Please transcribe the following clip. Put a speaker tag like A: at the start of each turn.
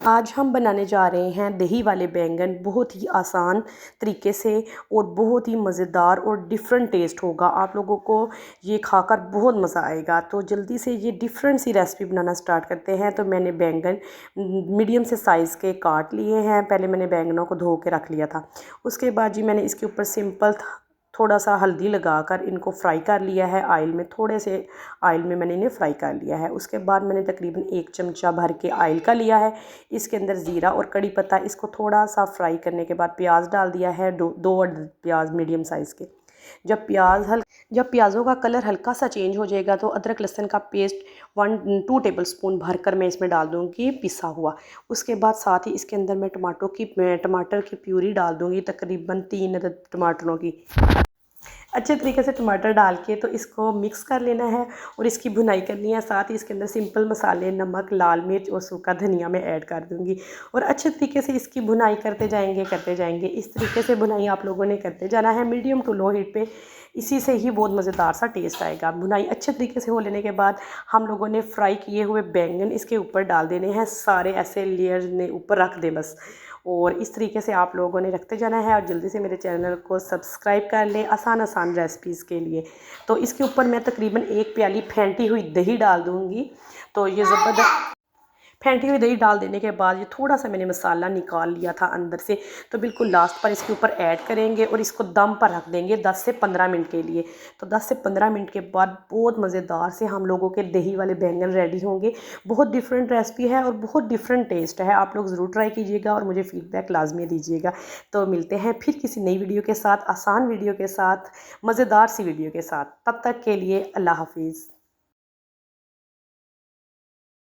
A: आज हम बनाने जा रहे हैं दही वाले बैंगन। बहुत ही आसान तरीके से और बहुत ही मज़ेदार और डिफरेंट टेस्ट होगा। आप लोगों को ये खाकर बहुत मज़ा आएगा। तो जल्दी से ये डिफरेंट सी रेसिपी बनाना स्टार्ट करते हैं। तो मैंने बैंगन मीडियम से साइज़ के काट लिए हैं। पहले मैंने बैंगनों को धो के रख लिया था। उसके बाद जी मैंने इसके ऊपर सिंपल थोड़ा सा हल्दी लगाकर इनको फ्राई कर लिया है ऑयल में। थोड़े से ऑयल में मैंने इन्हें फ्राई कर लिया है। उसके बाद मैंने तकरीबन 1 चमचा भर के ऑयल का लिया है। इसके अंदर ज़ीरा और कड़ी पत्ता, इसको थोड़ा सा फ्राई करने के बाद प्याज डाल दिया है। दो प्याज मीडियम साइज़ के। जब प्याज़ों का कलर हल्का सा चेंज हो जाएगा तो अदरक लहसुन का पेस्ट 1-2 टेबलस्पून भरकर मैं इसमें डाल दूँगी पिसा हुआ। उसके बाद साथ ही इसके अंदर मैं टमाटर की प्यूरी डाल दूँगी, तकरीबन 3 अदद टमाटरों की। अच्छे तरीके से टमाटर डाल के तो इसको मिक्स कर लेना है और इसकी भुनाई करनी है। साथ ही इसके अंदर सिंपल मसाले, नमक, लाल मिर्च और सूखा धनिया मैं ऐड कर दूँगी और अच्छे तरीके से इसकी भुनाई करते जाएंगे। इस तरीके से भुनाई आप लोगों ने करते जाना है मीडियम टू लो हीट पे। इसी से ही बहुत मज़ेदार सा टेस्ट आएगा। भुनाई अच्छे तरीके से हो लेने के बाद हम लोगों ने फ्राई किए हुए बैंगन इसके ऊपर डाल देने हैं। सारे ऐसे लेयर्स ने ऊपर रख दे बस। और इस तरीके से आप लोगों ने रखते जाना है और जल्दी से मेरे चैनल को सब्सक्राइब कर लें आसान आसान रेसिपीज़ के लिए। तो इसके ऊपर मैं तकरीबन 1 प्याली फेंटी हुई दही डाल दूँगी। तो ये ज़बरदस्त फेंटी हुई दही डाल देने के बाद ये थोड़ा सा मैंने मसाला निकाल लिया था अंदर से, तो बिल्कुल लास्ट पर इसके ऊपर ऐड करेंगे और इसको दम पर रख देंगे 10 से 15 मिनट के लिए। तो 10 से 15 मिनट के बाद बहुत मज़ेदार से हम लोगों के दही वाले बैंगन रेडी होंगे। बहुत डिफरेंट रेसिपी है और बहुत डिफरेंट टेस्ट है। आप लोग ज़रूर ट्राई कीजिएगा और मुझे फ़ीडबैक लाजमी दीजिएगा। तो मिलते हैं फिर किसी नई वीडियो के साथ, आसान वीडियो के साथ, मज़ेदार सी वीडियो के साथ। तब तक के लिए अल्लाह हाफिज़।